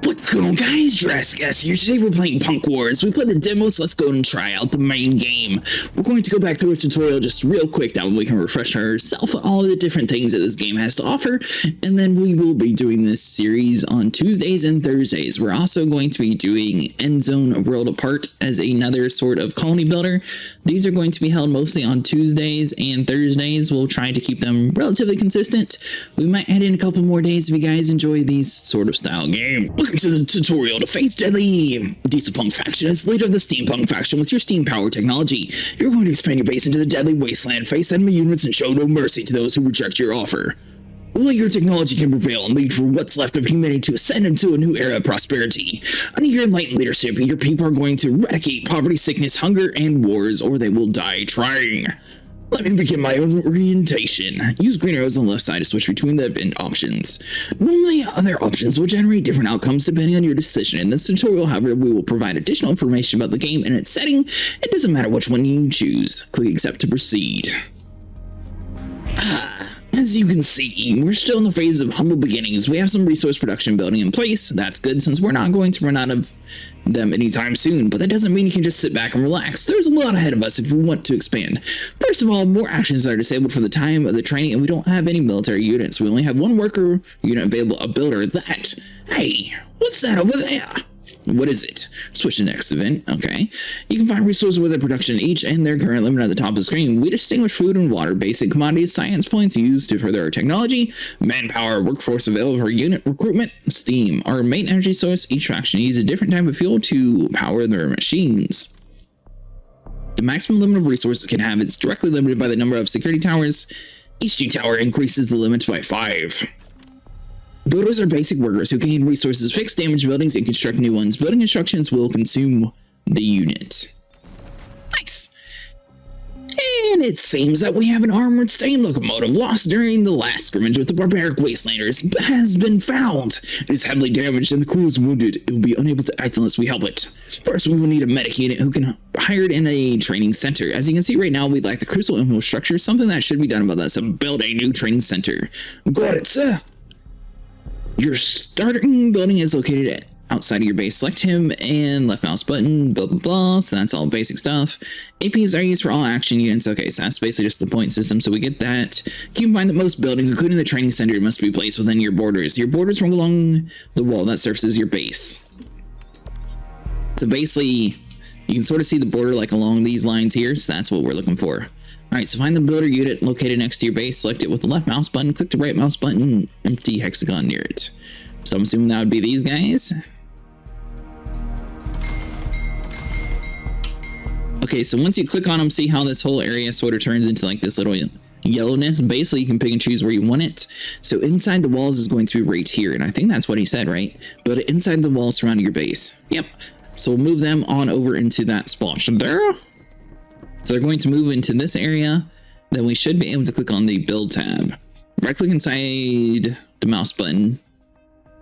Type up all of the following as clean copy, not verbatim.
What's going on, guys? Jurassic here. Today we're playing Punk Wars. We played the demo, so let's go and try out the main game. We're going to go back through a tutorial just real quick, that way we can refresh ourselves on all the different things that this game has to offer, and then we will be doing this series on Tuesdays and Thursdays. We're also going to be doing End Zone World Apart as another sort of colony builder. These are going to be held mostly on Tuesdays and Thursdays. We'll try to keep them relatively consistent. We might add in a couple more days if you guys enjoy these sort of style game. Welcome to the tutorial to face deadly diesel punk faction as leader of the steampunk faction with your steam power technology. You're going to expand your base into the deadly wasteland, face enemy units, and show no mercy to those who reject your offer. Only your technology can prevail and lead for what's left of humanity to ascend into a new era of prosperity. Under your enlightened leadership, your people are going to eradicate poverty, sickness, hunger, and wars, or they will die trying. Let me begin my own orientation. Use green arrows on the left side to switch between the event options. Normally, other options will generate different outcomes depending on your decision. In this tutorial, however, we will provide additional information about the game and its setting. It doesn't matter which one you choose. Click accept to proceed. As you can see, we're still in the phase of humble beginnings. We have some resource production building in place. That's good since we're not going to run out of them anytime soon, but that doesn't mean you can just sit back and relax. There's a lot ahead of us if we want to expand. First of all, more actions are disabled for the time of the training, and we don't have any military units. We only have one worker unit available, a builder. Hey, what's that over there? What is it? Switch to next event. Okay. You can find resources with their production each and their current limit at the top of the screen. We distinguish food and water, basic commodities, science points used to further our technology, manpower, workforce available for unit recruitment, steam. Our main energy source, each faction uses a different type of fuel to power their machines. The maximum limit of resources can have it's directly limited by the number of security towers. Each new tower increases the limit by 5. Builders are basic workers who gain resources, fix damaged buildings, and construct new ones. Building instructions will consume the unit. Nice! And it seems that we have an armored steam locomotive lost during the last scrimmage with the barbaric wastelanders has been found. It is heavily damaged and the crew is wounded. It will be unable to act unless we help it. First, we will need a medic unit who can be hired in a training center. As you can see right now, we lack the crucial infrastructure, something that should be done about that, so build a new training center. Got it, sir! Your starting building is located outside of your base. Select him and left mouse button, blah, blah, blah. So that's all basic stuff. APs are used for all action units. Okay, so that's basically just the point system. So we get that. Keep in mind that most buildings, including the training center, must be placed within your borders. Your borders run along the wall that surfaces your base. So basically, you can sort of see the border like along these lines here. So that's what we're looking for. Alright, so find the builder unit located next to your base, select it with the left mouse button, click the right mouse button, empty hexagon near it. So I'm assuming that would be these guys. Okay, so once you click on them, see how this whole area sort of turns into like this little yellowness. Basically, you can pick and choose where you want it. So inside the walls is going to be right here, and I think that's what he said, right? Build it inside the walls surrounding your base. Yep. So we'll move them on over into that spot. There. So they're going to move into this area. Then we should be able to click on the build tab. Right click inside the mouse button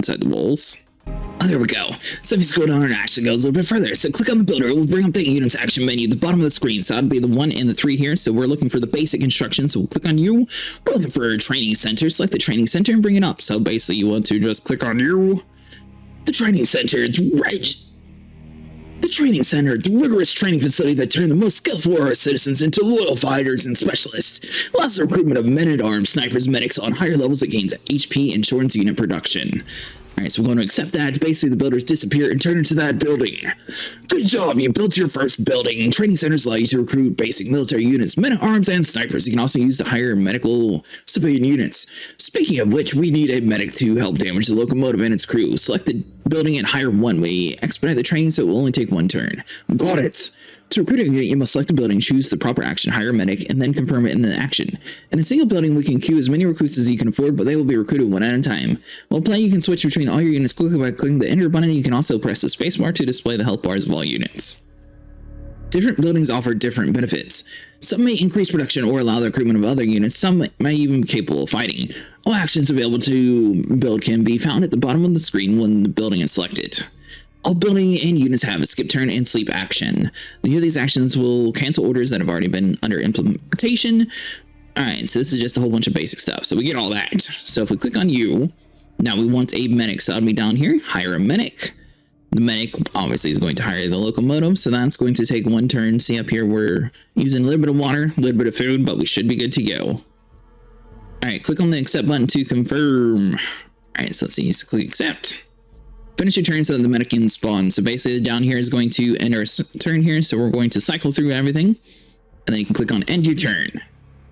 inside the walls. Oh, there we go. So if you scroll down, it actually goes a little bit further. So click on the builder. It will bring up the units action menu at the bottom of the screen. So that'll be the 1 and the 3 here. So we're looking for the basic instructions. So we'll click on you. We're looking for a training center. Select the training center and bring it up. So basically you want to just click on you. The training center. It's right. The training center, the rigorous training facility that turned the most skillful of our citizens into loyal fighters and specialists, allows the recruitment of men-at-arms, snipers, medics on higher levels that gains HP and shortens unit production. Alright, so we're going to accept that. Basically, the builders disappear and turn into that building. Good job, you built your first building. Training centers allow you to recruit basic military units, men-at-arms, and snipers. You can also use to hire medical civilian units. Speaking of which, we need a medic to help damage the locomotive and its crew. Select the building and hire one. We expedite the training, so it will only take 1 turn. Got it! To recruit a unit, you must select the building, choose the proper action, hire a medic, and then confirm it in the action. In a single building, we can queue as many recruits as you can afford, but they will be recruited 1 at a time. While playing, you can switch between all your units quickly by clicking the enter button. You can also press the spacebar to display the health bars of all units. Different buildings offer different benefits. Some may increase production or allow the recruitment of other units. Some may even be capable of fighting. All actions available to build can be found at the bottom of the screen when the building is selected. All building and units have a skip turn and sleep action. The new of these actions will cancel orders that have already been under implementation. Alright, so this is just a whole bunch of basic stuff. So we get all that. So if we click on you, Now we want a medic, so that'll be down here. Hire a medic. The medic obviously is going to hire the locomotive, so that's going to take 1 turn. See up here, we're using a little bit of water, a little bit of food, but we should be good to go. All right, click on the accept button to confirm. All right, so let's see, so click accept. Finish your turn so that the medic can spawn. So basically down here is going to end our turn here, so we're going to cycle through everything, and then you can click on end your turn.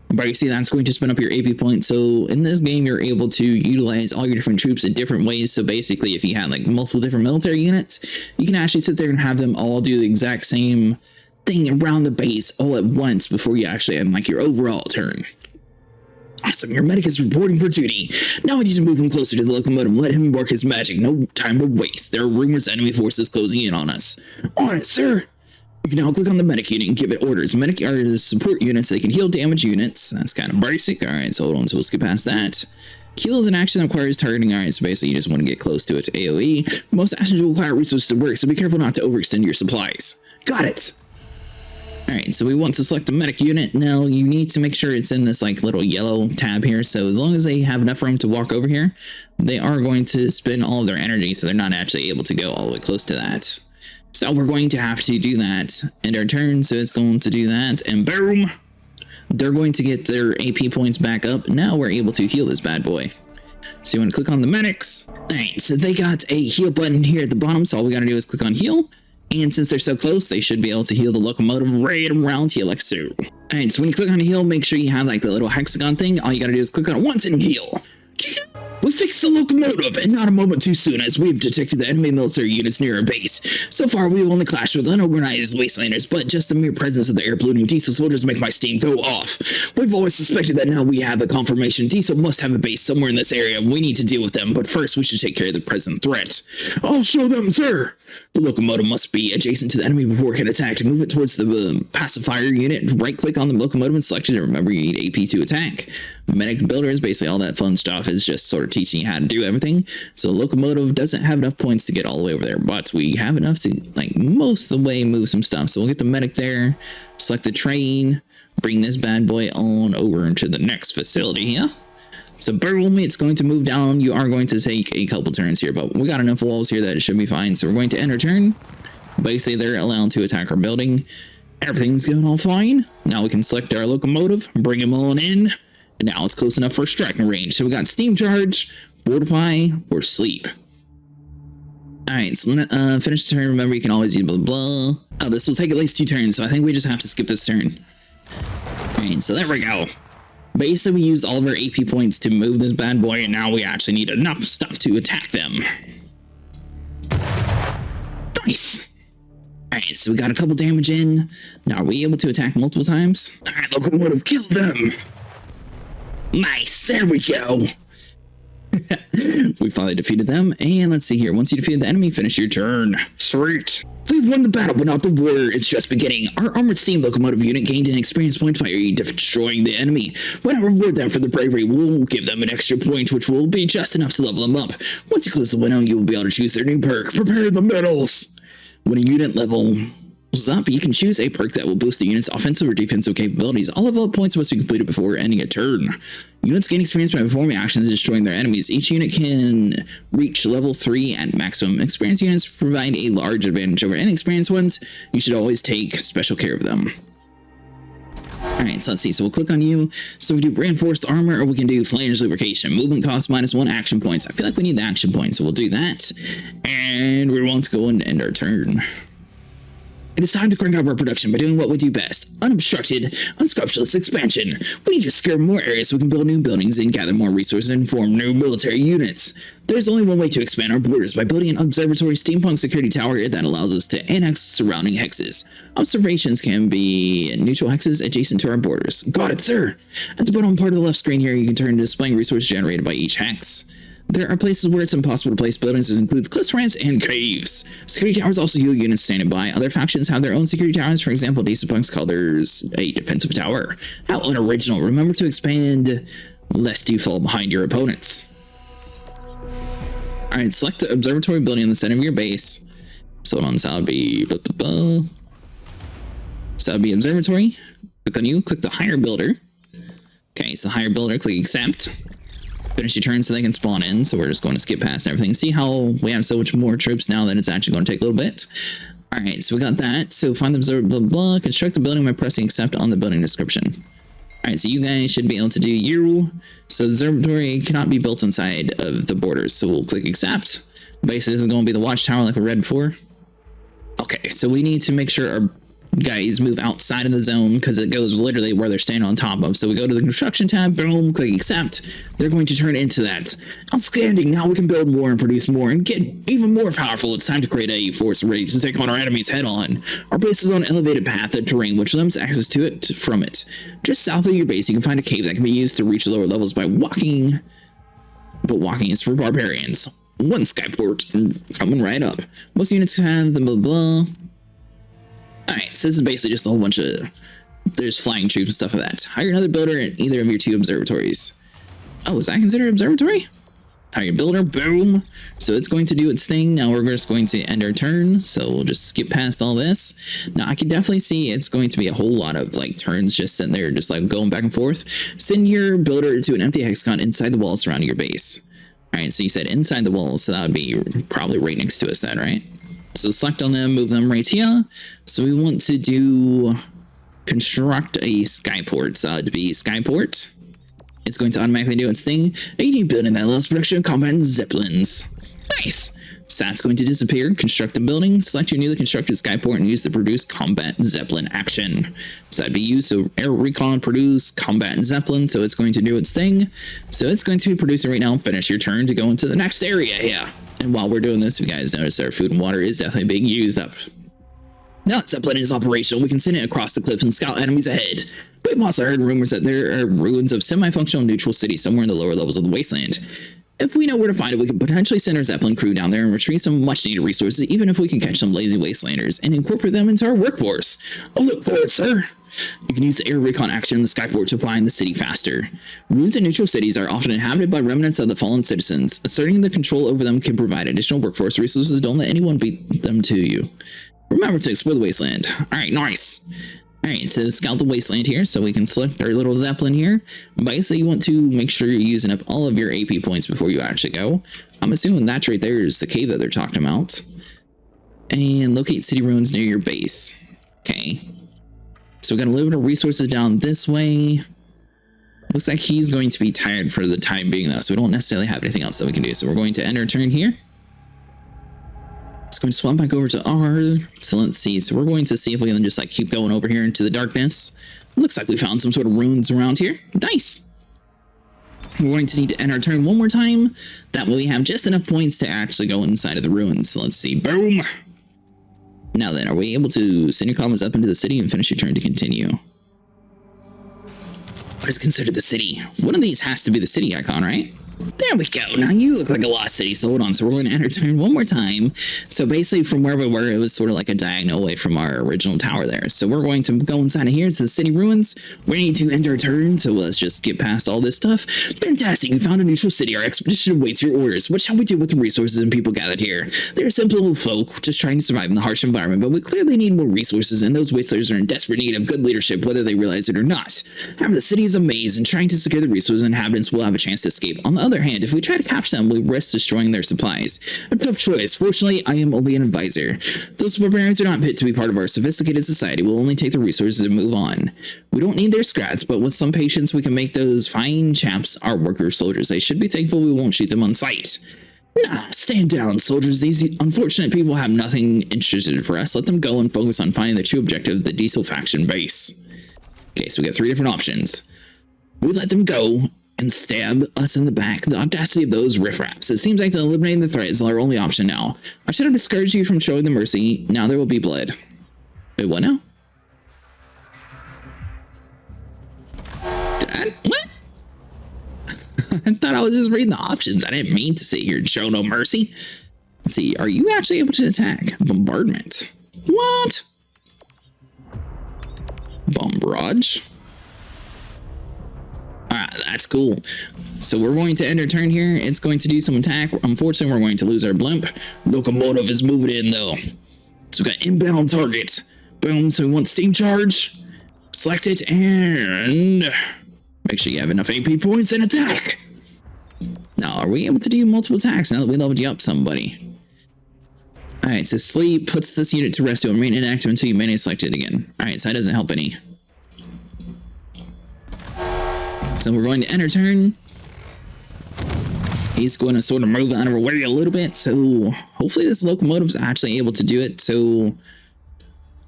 But you see that's going to spin up your AP points. So in this game, you're able to utilize all your different troops in different ways. So basically, if you had like multiple different military units, you can actually sit there and have them all do the exact same thing around the base all at once before you actually end like your overall turn. Awesome, your medic is reporting for duty. Now I need to move him closer to the locomotive and let him work his magic. No time to waste. There are rumors enemy forces closing in on us. On it, sir. You can now click on the medic unit and give it orders. Medic are the support units. They can heal damage units. That's kind of basic. All right, so hold on. So we'll skip past that. Heal is an action that requires targeting. All right, so basically you just want to get close to its AoE. Most actions will require resources to work, so be careful not to overextend your supplies. Got it. All right, so we want to select a medic unit. Now you need to make sure it's in this like little yellow tab here. So as long as they have enough room to walk over here, they are going to spend all of their energy, so they're not actually able to go all the way close to that. So we're going to have to do that. End our turn, so it's going to do that, and boom! They're going to get their AP points back up. Now we're able to heal this bad boy. So you want to click on the medics. Alright, so they got a heal button here at the bottom, so all we gotta do is click on heal. And since they're so close, they should be able to heal the locomotive right around here like so. Alright, so when you click on heal, make sure you have like the little hexagon thing. All you gotta do is click on it once and heal. We fixed the locomotive, and not a moment too soon, as we've detected the enemy military units near our base. So far, we've only clashed with unorganized wastelanders, but just the mere presence of the air-polluting diesel soldiers make my steam go off. We've always suspected that now we have a confirmation. Diesel must have a base somewhere in this area, and we need to deal with them, but first we should take care of the present threat. I'll show them, sir! The locomotive must be adjacent to the enemy before it can attack. To move it towards the pacifier unit, right-click on the locomotive and select it, and remember you need AP to attack. Medic builder is basically all that fun stuff, is just sort of teaching you how to do everything. So the locomotive doesn't have enough points to get all the way over there, but we have enough to like most of the way move some stuff. So we'll get the medic there, select the train, bring this bad boy on over into the next facility here. So boom, it's going to move down. You are going to take a couple turns here, but we got enough walls here that it should be fine. So we're going to end our turn. Basically they're allowed to attack our building. Everything's going all fine. Now we can select our locomotive, bring him on in. And now it's close enough for striking range. So we got steam charge, fortify, or sleep. Alright, so finish the turn. Remember, you can always use blah, blah, blah. Oh, this will take at least 2 turns, so I think we just have to skip this turn. Alright, so there we go. Basically, we used all of our AP points to move this bad boy, and now we actually need enough stuff to attack them. Nice! Alright, so we got a couple damage in. Now, are we able to attack multiple times? Alright, locomotive, kill them! Nice, there we go. We finally defeated them, and let's see here. Once you defeated the enemy, finish your turn. Sweet. We've won the battle, but not the war. It's just beginning. Our armored steam locomotive unit gained an experience point by destroying the enemy. When I reward them for their bravery, we'll give them an extra point, which will be just enough to level them up. Once you close the window, you will be able to choose their new perk. Prepare the medals. When a unit levels up, you can choose a perk that will boost the unit's offensive or defensive capabilities. All level up points must be completed before ending a turn. Units gain experience by performing actions destroying their enemies. Each unit can reach level 3 at maximum. Experienced units provide a large advantage over inexperienced ones. You should always take special care of them. Alright, so let's see. So we'll click on you. So we do reinforced armor, or we can do flange lubrication. Movement cost -1 action points. I feel like we need the action points, so we'll do that. And we want to go and end our turn. It is time to crank up our production by doing what we do best. Unobstructed, unscrupulous expansion. We need to secure more areas so we can build new buildings and gather more resources and form new military units. There's only one way to expand our borders, by building an observatory steampunk security tower that allows us to annex surrounding hexes. Observations can be neutral hexes adjacent to our borders. Got it, sir! At the bottom part of the left screen here, you can turn to displaying resources generated by each hex. There are places where it's impossible to place buildings. This includes cliffs, ramps, and caves. Security towers also heal units standing by. Other factions have their own security towers. For example, Punks call theirs a defensive tower. How unoriginal. Remember to expand lest you fall behind your opponents. Alright, select the observatory building in the center of your base. So hold on, so that would be blah, blah, blah. So that would be observatory. Click on you, click the hire builder. Okay, so hire builder, click accept. finish your turn so they can spawn in. So we're just going to skip past everything. See how we have so much more troops now that it's actually going to take a little bit. All right, so we got that. So find the observer, blah, blah, construct the building by pressing accept on the building description. All right, so you guys should be able to do you. So observatory cannot be built inside of the borders. So we'll click accept. Basically, this is going to be the watchtower like we read before. Okay, so we need to make sure our guys move outside of the zone because it goes literally where they're standing on top of. So we go to the construction tab, boom, click accept. They're going to turn into that. Outstanding. Now we can build more and produce more and get even more powerful. It's time to create a force ready to take on our enemies head on. Our base is on an elevated path of terrain which limits access to it from it. Just south of your base, you can find a cave that can be used to reach lower levels by walking. But walking is for barbarians. One Skyport coming right up. Most units have the blah blah. Alright, so this is basically just a whole bunch of... There's flying troops and stuff like that. Hire another builder in either of your two observatories. Oh, is that considered observatory? Hire your builder, boom. So it's going to do its thing. Now we're just going to end our turn. So we'll just skip past all this. Now I can definitely see it's going to be a whole lot of like turns just sitting there, just like going back and forth. Send your builder to an empty hexagon inside the wall surrounding your base. Alright, so you said inside the wall, so that would be probably right next to us then, right? So select on them, move them right here. So we want to do construct a Skyport. So to be Skyport, it's going to automatically do its thing. A new building that allows production of combat zeppelins. Nice. So that's going to disappear. Construct a building. Select your newly constructed Skyport and use the produce combat zeppelin action. So that'd be used. So air recon, produce combat zeppelin. So it's going to do its thing. So it's going to be producing right now. Finish your turn to go into the next area here. And while we're doing this, if you guys notice, our food and water is definitely being used up. Now that Zeppelin is operational, we can send it across the cliff and scout enemies ahead. But we've also heard rumors that there are ruins of semi-functional neutral cities somewhere in the lower levels of the wasteland. If we know where to find it, we could potentially send our Zeppelin crew down there and retrieve some much-needed resources, even if we can catch some lazy wastelanders and incorporate them into our workforce. Oh, look for it, sir! You can use the air recon action in the Skyport to find the city faster. Ruins in neutral cities are often inhabited by remnants of the fallen citizens. Asserting the control over them can provide additional workforce resources. Don't let anyone beat them to you. Remember to explore the wasteland. Alright, nice. Alright, so scout the wasteland here, so we can select our little Zeppelin here. Basically, you want to make sure you're using up all of your AP points before you actually go. I'm assuming that's right there is the cave that they're talking about. And locate city ruins near your base. Okay. So we got a little bit of resources down this way. Looks like he's going to be tired for the time being though, so we don't necessarily have anything else that we can do. So we're going to end our turn here. It's going to swap back over to R. So let's see. So we're going to see if we can just like keep going over here into the darkness. Looks like we found some sort of ruins around here. Nice. We're going to need to end our turn one more time. That way we have just enough points to actually go inside of the ruins. So let's see. Boom. Now then, are we able to send your columns up into the city and finish your turn to continue? What is considered the city? One of these has to be the city icon, right? There we go. Now you look like a lost city, so hold on. So we're going to enter turn one more time. So basically from where we were, it was sort of like a diagonal away from our original tower there. So we're going to go inside of here to the city ruins. We need to enter turn, so let's just get past all this stuff. Fantastic, we found a neutral city. Our expedition awaits your orders. What shall we do with the resources and people gathered here? They're simple folk just trying to survive in the harsh environment, but we clearly need more resources, and those wastelanders are in desperate need of good leadership, whether they realize it or not. However, the city is a maze, and trying to secure the resources, inhabitants will have a chance to escape. On the other hand, if we try to capture them, we risk destroying their supplies. A tough choice. Fortunately, I am only an advisor. Those barbarians are not fit to be part of our sophisticated society. We'll only take the resources and move on. We don't need their scraps, but with some patience, we can make those fine chaps our worker soldiers. They should be thankful we won't shoot them on sight. Nah, stand down, soldiers. These unfortunate people have nothing interested for us. Let them go and focus on finding their true objective, the diesel faction base. Okay, so we got three different options. We let them go and stab us in the back. The audacity of those riffraffs. It seems like eliminating the threat is our only option now. I should have discouraged you from showing them mercy. Now there will be blood. Wait, what now? What? I thought I was just reading the options. I didn't mean to sit here and show no mercy. Let's see. Are you actually able to attack? Bombardment. What? Bombarrage. That's cool. So we're going to end our turn here. It's going to do some attack. Unfortunately, we're going to lose our blimp. Locomotive is moving in though. So we got inbound target. Boom. So we want steam charge. Select it and make sure you have enough AP points and attack. Now, are we able to do multiple attacks now that we leveled you up, somebody? Alright, so sleep puts this unit to rest. It will remain inactive until you manually select it again. Alright, so that doesn't help any. So we're going to enter turn. He's going to sort of move out of our way a little bit, so hopefully this locomotive's actually able to do it. So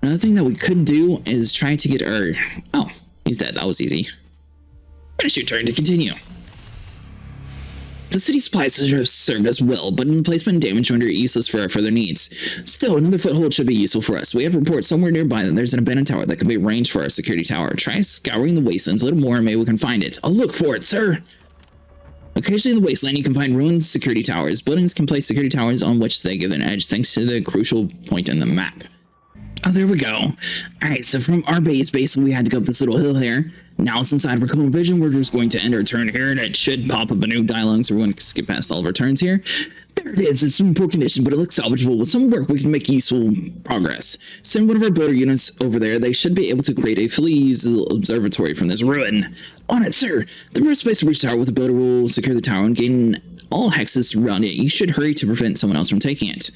another thing that we could do is try to get our... Oh, he's dead. That was easy. Finish your turn to continue. The city supplies have served us well, but emplacement and damage render it useless for our further needs. Still, another foothold should be useful for us. We have reports somewhere nearby that there's an abandoned tower that could be arranged for our security tower. Try scouring the wastelands a little more and maybe we can find it. I'll look for it, sir! Occasionally in the wasteland, you can find ruined security towers. Buildings can place security towers on which they give an edge thanks to the crucial point in the map. Oh, there we go. Alright, so from our base, basically we had to go up this little hill here. Now it's inside of our cone vision. We're just going to end our turn here, and it should pop up a new dialogue, so we're going to skip past all of our turns here. There it is. It's in poor condition, but it looks salvageable. With some work, we can make useful progress. Send one of our builder units over there. They should be able to create a fully usable observatory from this ruin. On it, sir. The first place to reach the tower with the builder will secure the tower and gain all hexes around it. You should hurry to prevent someone else from taking it.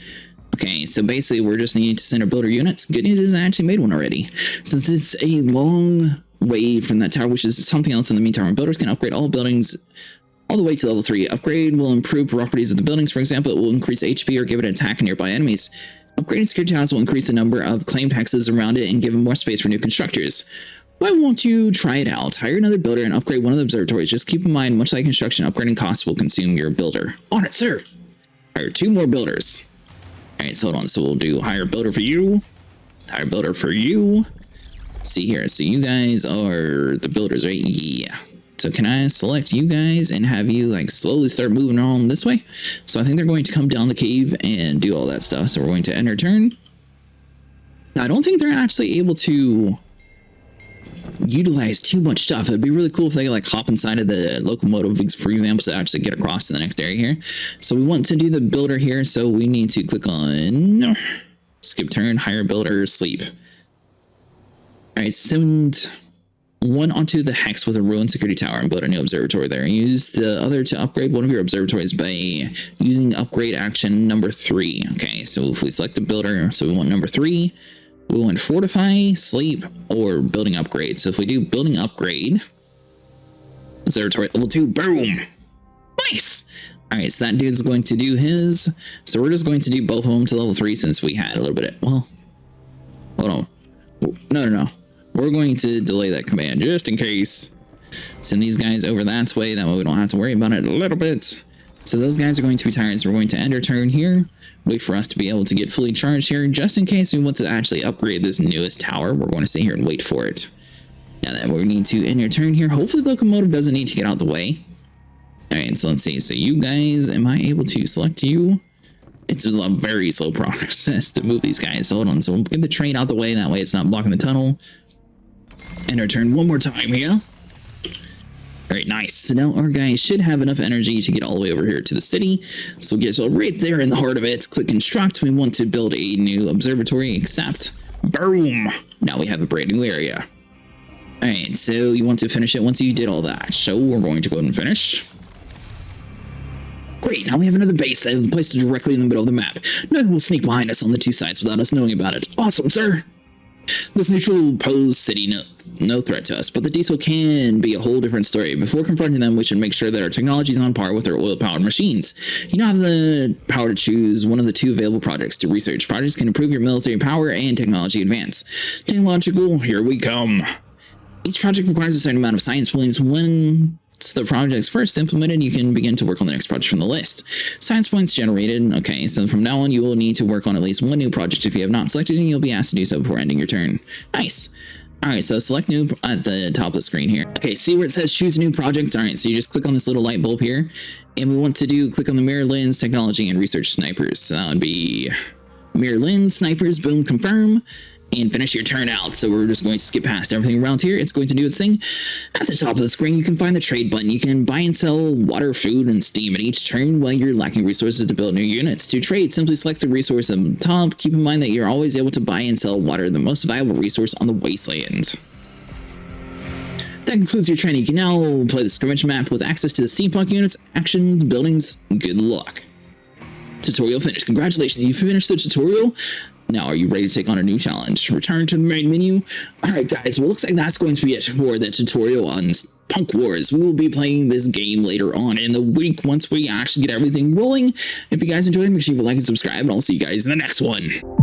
Okay, so basically we're just needing to send our builder units. Good news is I actually made one already. Since it's a long way from that tower, which is something else in the meantime, our builders can upgrade all buildings all the way to level 3. Upgrade will improve properties of the buildings. For example, it will increase HP or give it an attack on nearby enemies. Upgrading security towers will increase the number of claimed hexes around it and give them more space for new constructors. Why won't you try it out? Hire another builder and upgrade one of the observatories. Just keep in mind, much like construction, upgrading costs will consume your builder. On it, sir! Hire 2 more builders. Alright, so hold on. So we'll do hire builder for you. Hire builder for you. Let's see here. So you guys are the builders, right? Yeah. So can I select you guys and have you like slowly start moving on this way? So I think they're going to come down the cave and do all that stuff. So we're going to end our turn. Now, I don't think they're actually able to utilize too much stuff. It'd be really cool if they like hop inside of the locomotive, for example, to actually get across to the next area here. So we want to do the builder here. So we need to click on skip turn, hire builder, sleep. All right, send one onto the hex with a ruined security tower and build a new observatory there. Use the other to upgrade one of your observatories by using upgrade action number 3. Okay, so if we select the builder, so we want number 3, we want fortify, sleep, or building upgrade. So if we do building upgrade, observatory level 2, boom! Nice! Alright, so that dude's going to do his. So we're just going to do both of them to level 3 since we had a little bit of, well, hold on. No. We're going to delay that command just in case. Send these guys over that way. That way we don't have to worry about it a little bit. So those guys are going to be tired. So we're going to end our turn here. Wait for us to be able to get fully charged here. Just in case we want to actually upgrade this newest tower, we're going to sit here and wait for it. Now that we need to end our turn here. Hopefully the locomotive doesn't need to get out of the way. Alright, so let's see. So you guys, am I able to select you? It's a very slow process to move these guys. So hold on. So we'll get the train out the way. That way it's not blocking the tunnel. End our turn one more time here. Alright, nice. So now our guys should have enough energy to get all the way over here to the city. So we'll get right there in the heart of it. Click construct. We want to build a new observatory. Accept. Boom! Now we have a brand new area. Alright, so you want to finish it once you did all that. So we're going to go ahead and finish. Great, now we have another base that is placed directly in the middle of the map. No one will sneak behind us on the 2 sides without us knowing about it. Awesome, sir! This neutral pose city no threat to us, but the diesel can be a whole different story. Before confronting them, we should make sure that our technology is on par with their oil-powered machines. You now have the power to choose one of the 2 available projects to research. Projects can improve your military power and technology advance. Technological, here we come. Each project requires a certain amount of science points. Once the project is first implemented, you can begin to work on the next project from the list. Science points generated. Okay, so from now on, you will need to work on at least 1 new project. If you have not selected it, you'll be asked to do so before ending your turn. Nice. Alright, so select new at the top of the screen here. Okay, see where it says choose a new project? Alright, so you just click on this little light bulb here. And we want to click on the mirror lens, technology, and research snipers. So that would be mirror lens, snipers, boom, confirm. And finish your turn out. So we're just going to skip past everything around here. It's going to do its thing. At the top of the screen, you can find the trade button. You can buy and sell water, food, and steam at each turn while you're lacking resources to build new units. To trade, simply select the resource on the top. Keep in mind that you're always able to buy and sell water, the most valuable resource on the wasteland. That concludes your training. You can now play the skirmish map with access to the steampunk units, actions, buildings. Good luck. Tutorial finished. Congratulations, you finished the tutorial. Now, are you ready to take on a new challenge? Return to the main menu. Alright guys, well looks like that's going to be it for the tutorial on Punk Wars. We will be playing this game later on in the week once we actually get everything rolling. If you guys enjoyed, make sure you like and subscribe, and I'll see you guys in the next one.